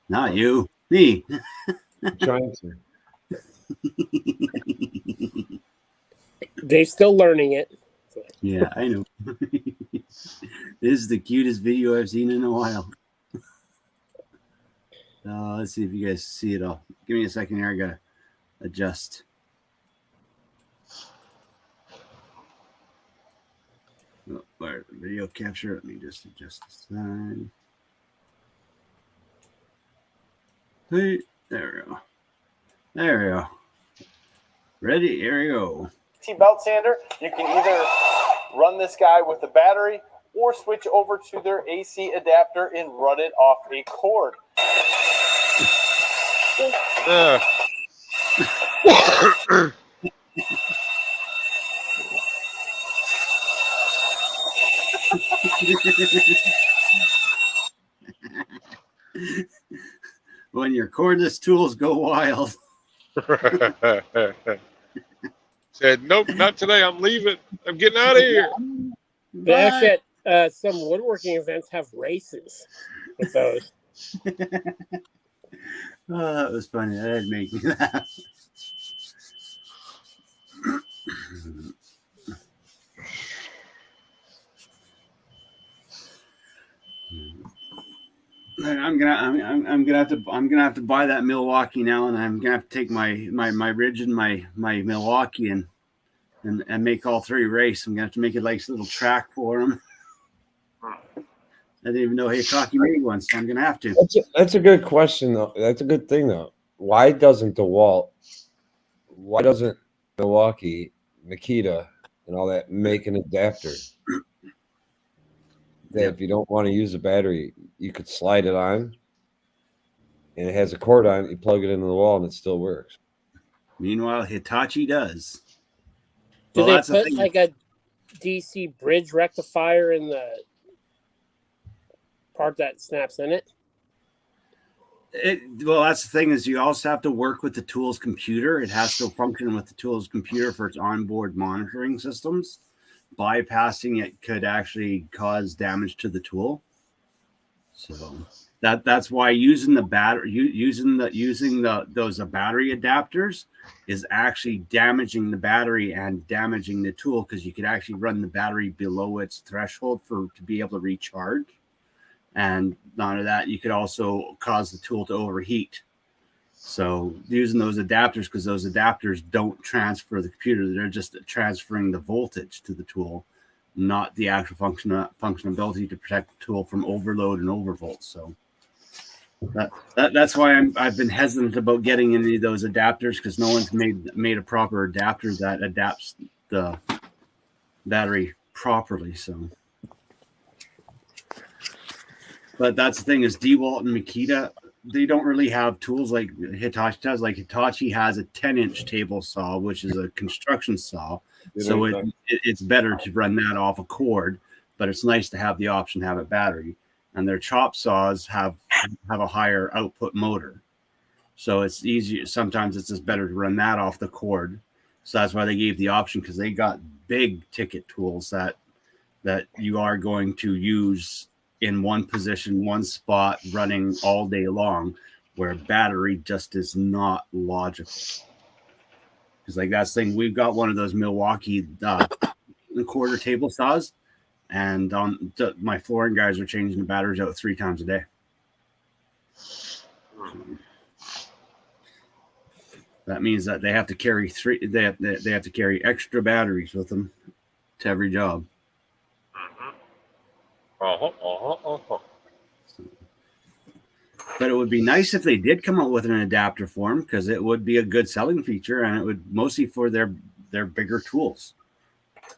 Not you, me. I'm trying to. Dave's still learning it. Yeah, I know. This is the cutest video I've seen in a while. Let's see if you guys see it all. Give me a second here. I gotta adjust. Oh, where the video capture? Let me just adjust the side. Hey, there we go. There we go. Ready? Here we go. T-belt sander, you can either run this guy with a battery or switch over to their AC adapter and run it off a cord. When your cordless tools go wild. Said, nope, not today. I'm leaving. I'm getting out of here. They actually at some woodworking events have races with those. Oh, that was funny. That'd make me laugh. I'm gonna have to buy that Milwaukee now, and I'm gonna have to take my Ridge and my Milwaukee and make all three race. I'm gonna have to make it like a little track for them. I didn't even know Hitchcock made one, so I'm gonna have to. That's a good question, though. That's a good thing, though. Why doesn't Milwaukee, Makita, and all that make an adapter that if you don't want to use a battery, you could slide it on, and it has a cord on it. You plug it into the wall, and it still works. Meanwhile, Hitachi does. Do Well, they that's the put thing. like a DC bridge rectifier in the part that snaps in it? Well, that's the thing is you also have to work with the tool's computer. It has to function with the tool's computer for its onboard monitoring systems. Bypassing it could actually cause damage to the tool. So that's why using the battery, using those battery adapters is actually damaging the battery and damaging the tool, because you could actually run the battery below its threshold to be able to recharge. And not only that, you could also cause the tool to overheat. So using those adapters, because those adapters don't transfer the computer, they're just transferring the voltage to the tool, not the actual functionality to protect the tool from overload and overvolt. So that's why I've been hesitant about getting any of those adapters, because no one's made a proper adapter that adapts the battery properly. So, but that's the thing is DeWalt and Makita, they don't really have tools like Hitachi does. Like Hitachi has a 10-inch table saw, which is a construction saw. So it's better to run that off a cord, but it's nice to have the option to have a battery. And their chop saws have a higher output motor. So it's easier. Sometimes it's just better to run that off the cord. So that's why they gave the option, because they got big ticket tools that you are going to use in one position, one spot, running all day long, where battery just is not logical. Because like that's the thing, we've got one of those Milwaukee quarter table saws, and my flooring guys are changing the batteries out 3 times a day. That means that they have to carry they have to carry extra batteries with them to every job. But it would be nice if they did come out with an adapter for them, because it would be a good selling feature, and it would mostly for their bigger tools.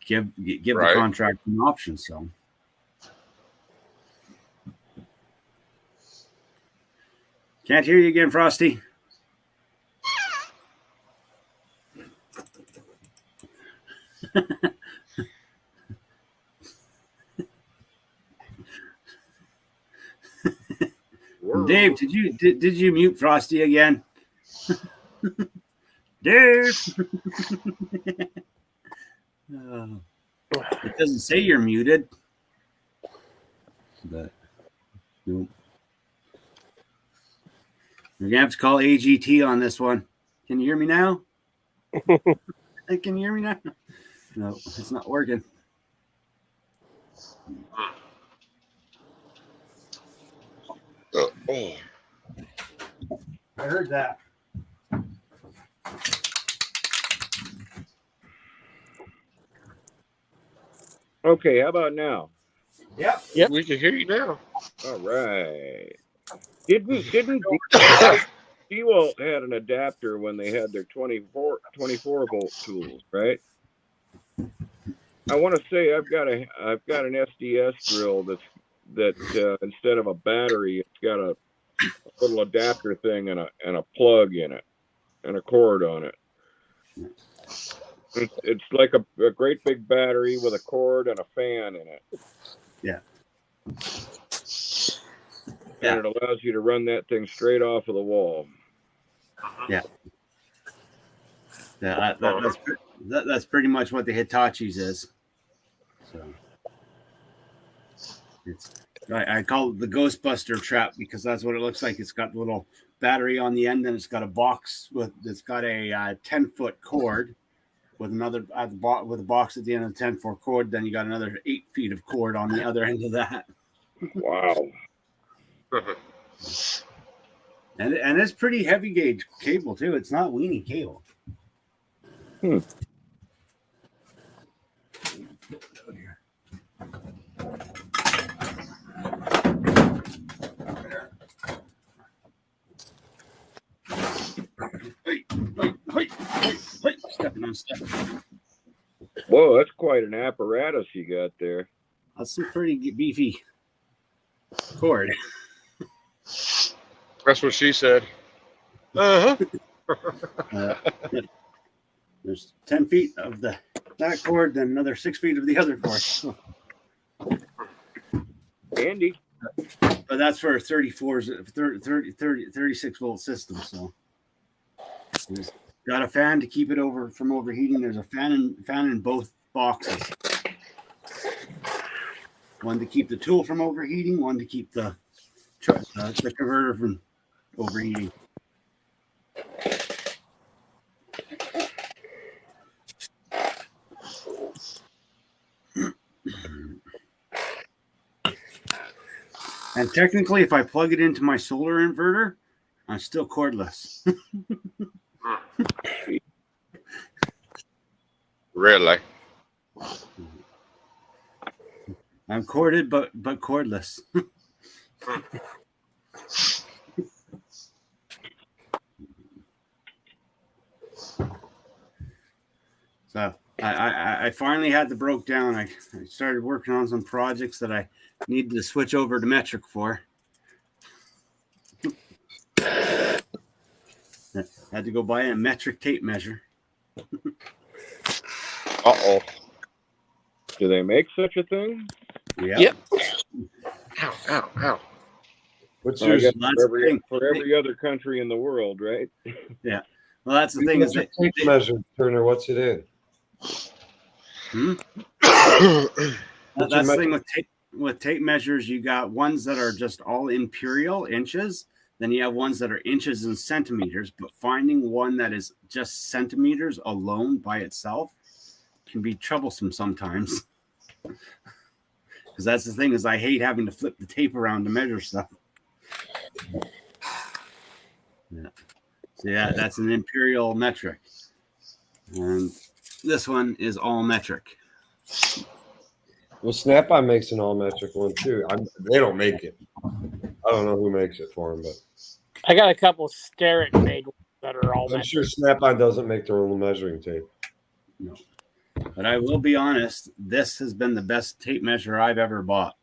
Give right. The contractor an option. So can't hear you again, Frosty. Dave, did you mute Frosty again? Dave. It doesn't say you're muted. But nope. We're gonna have to call AGT on this one. Can you hear me now? Can you hear me now? No, it's not working. Oh. I heard that. Okay, how about now? Yep. We can hear you now. All right. Didn't DeWalt had an adapter when they had their 24 volt tools, right? I want to say I've got an SDS drill that instead of a battery, it's got a little adapter thing and a plug in it and a cord on it. It's like a great big battery with a cord and a fan in it. Yeah. And it allows you to run that thing straight off of the wall. Yeah. Yeah, that's pretty much what the Hitachi's is. So I call it the Ghostbuster trap, because that's what it looks like. It's got a little battery on the end, and it's got a box it's got a 10-foot cord with another with a box at the end of the 10-foot cord. Then you got another 8 feet of cord on the other end of that. Wow. And it's pretty heavy gauge cable too. It's not weenie cable. Stepping on stuff. Whoa, that's quite an apparatus you got there. That's some pretty beefy cord. That's what she said. There's 10 feet of that cord, then another 6 feet of the other cord. Andy. But that's for 36 volt system. So there's got a fan to keep it from overheating. There's a fan in both boxes. One to keep the tool from overheating, one to keep the converter from overheating. And technically, if I plug it into my solar inverter, I'm still cordless. Really? I'm corded, but cordless. So I finally had the broke down. I started working on some projects that I needed to switch over to metric for. Had to go buy a metric tape measure. Uh-oh. Do they make such a thing? Yeah. Yep. Ow, ow, ow. What's Well, I yours? guess That's the thing. for every other country in the world, right? Yeah. Well, that's the thing is that tape measure, Turner. What's it in? that's the thing with tape measures. You got ones that are just all imperial inches. Then you have ones that are inches and centimeters. But finding one that is just centimeters alone by itself can be troublesome sometimes. Because that's the thing is I hate having to flip the tape around to measure stuff. Yeah. So yeah, that's an imperial metric. And this one is all metric. Well, Snap-on makes an all-metric one too. They don't make it. I don't know who makes it for them, but I got a couple Starrett made ones that are all I'm metric. sure Snap-on doesn't make their own measuring tape. No. But I will be honest, this has been the best tape measure I've ever bought.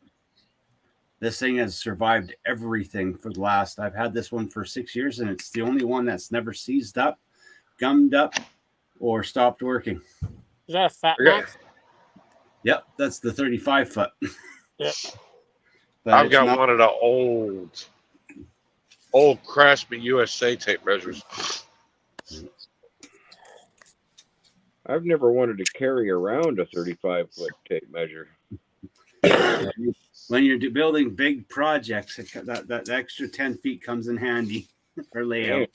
This thing has survived everything for the last. I've had this one for 6 years, and it's the only one that's never seized up, gummed up, or stopped working. Is that a Fat Okay. Max? Yep, that's the 35 foot. Yep. But I've it's got not- one of the old Craftsman USA tape measures. I've never wanted to carry around a 35-foot tape measure. When you're building big projects, that extra 10 feet comes in handy for layout.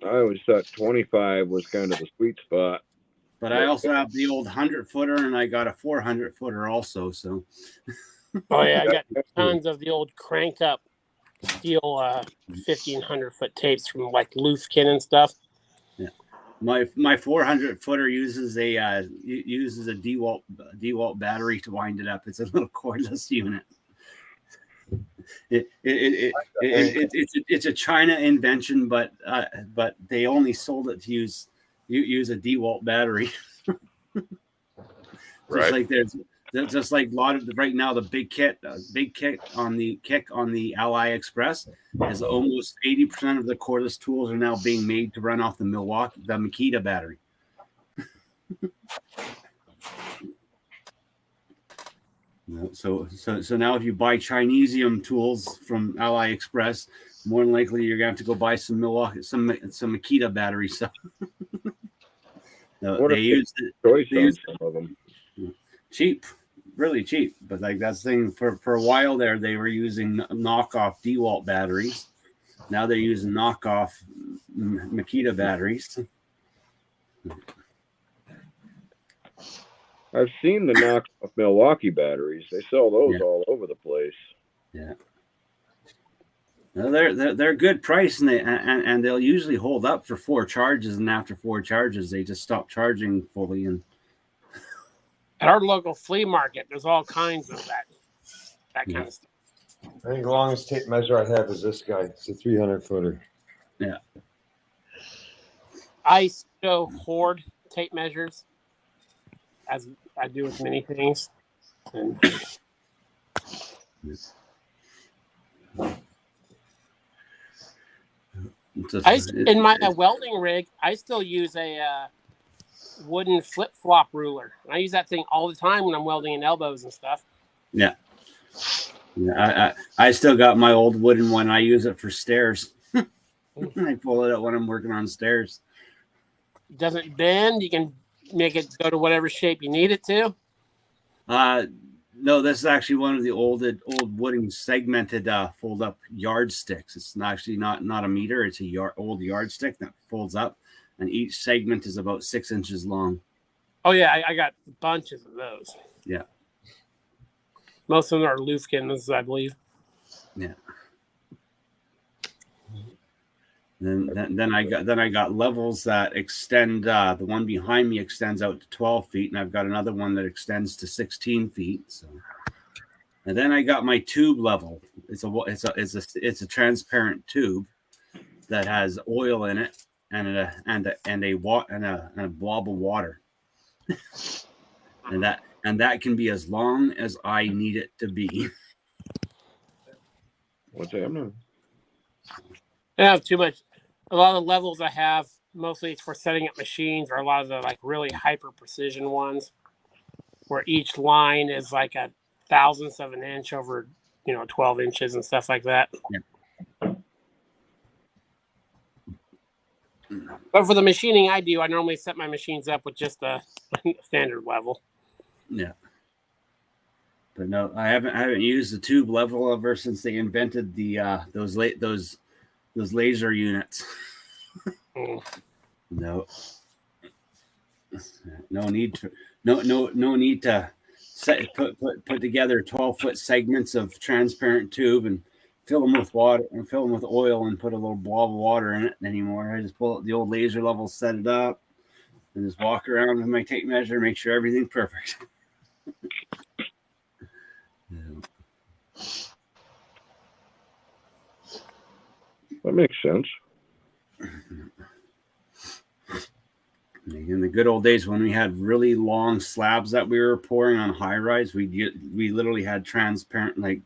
I always thought 25 was kind of the sweet spot. But I also have the old 100-footer, and I got a 400-footer also. So Oh yeah, I got tons of the old crank up steel 1500-foot tapes from like Lufkin and stuff. my 400-footer uses a DeWalt battery to wind it up. It's a little cordless unit. It's a China invention, but they only sold it to use a DeWalt battery. Right. Just like a lot of right now, the big kit on the AliExpress is almost 80% of the cordless tools are now being made to run off the Makita battery. So now if you buy Chinesium tools from AliExpress, more than likely you're gonna have to go buy some Makita batteries. So What they if use Choice they on use some of them. cheap, really cheap. But like that's the thing for a while there, they were using knockoff DeWalt batteries. Now they're using knockoff Makita batteries. I've seen the knockoff Milwaukee batteries. They sell those all over the place. Yeah. Well, they're a good price, and they'll usually hold up for 4 charges, and after 4 charges, they just stop charging fully. And At our local flea market, there's all kinds of that kind of stuff. I think the longest tape measure I have is this guy. It's a 300-footer. yeah, I still hoard tape measures, as I do with many things. And in my welding rig, I still use a wooden flip-flop ruler. I use that thing all the time when I'm welding in elbows and stuff. yeah. I still got my old wooden one. I use it for stairs. I pull it out when I'm working on stairs. Doesn't bend. You can make it go to whatever shape you need it to. No, this is actually one of the old wooden segmented fold up yardsticks. It's actually not a meter. It's a old yardstick that folds up, and each segment is about 6 inches long. Oh yeah, I got bunches of those. Yeah. Most of them are Lufkins, I believe. Yeah. Then I got levels that extend. The one behind me extends out to 12 feet, and I've got another one that extends to 16 feet. So And then I got my tube level. It's a transparent tube that has oil in it and a blob of water. and that can be as long as I need it to be. What's happening? I don't have too much. A lot of the levels I have, mostly it's for setting up machines, or a lot of the like really hyper precision ones, where each line is like a thousandth of an inch over 12 inches and stuff like that. Yeah. But for the machining I do, I normally set my machines up with just a standard level. Yeah. But no, I haven't used the tube level ever since they invented the those laser units. No need to put together 12-foot segments of transparent tube and fill them with water and fill them with oil and put a little blob of water in it anymore. I just pull out the old laser level, set it up, and just walk around with my tape measure, make sure everything's perfect. That makes sense. In the good old days when we had really long slabs that we were pouring on high rise, we literally had transparent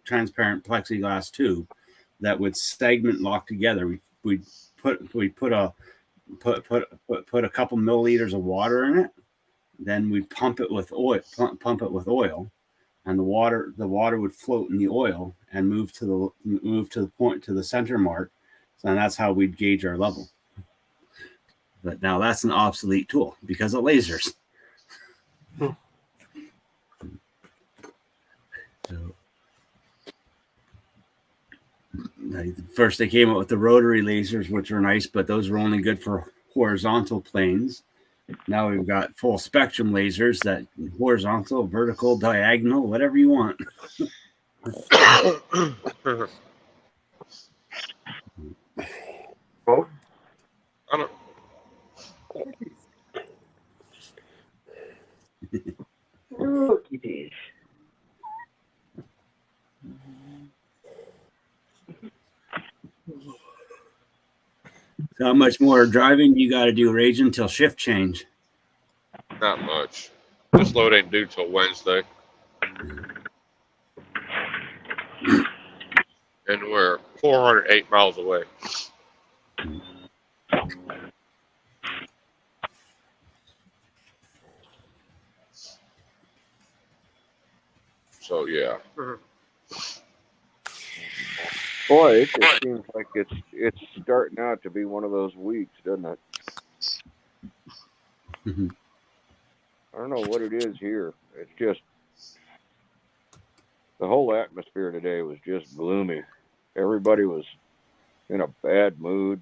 plexiglass tube that would segment lock together. We'd put a couple milliliters of water in it, then we'd pump it with oil, and the water would float in the oil and move to the point to the center mark, and that's how we'd gauge our level. But now that's an obsolete tool because of lasers. So, first they came out with the rotary lasers, which were nice, but those were only good for horizontal planes. Now we've got full spectrum lasers that horizontal, vertical, diagonal, whatever you want. Both? I don't. Rookies. So how much more driving you got to do, Rage, until shift change? Not much. This load ain't due till Wednesday. And we're 408 miles away. So, yeah. Boy, it just seems like it's starting out to be one of those weeks, doesn't it? Mm-hmm. I don't know what it is here. It's just the whole atmosphere today was just gloomy. Everybody was in a bad mood.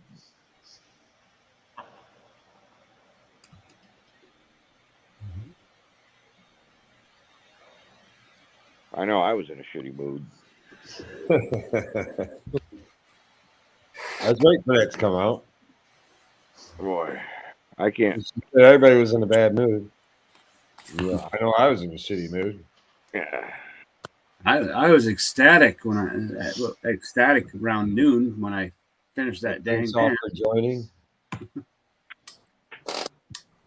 I know I was in a shitty mood. I was waiting for that to come out. Boy, I can't. Everybody was in a bad mood. Yeah, I know I was in a shitty mood. Yeah. I was ecstatic around noon when I finished that dang Thanks all band. for joining.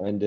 And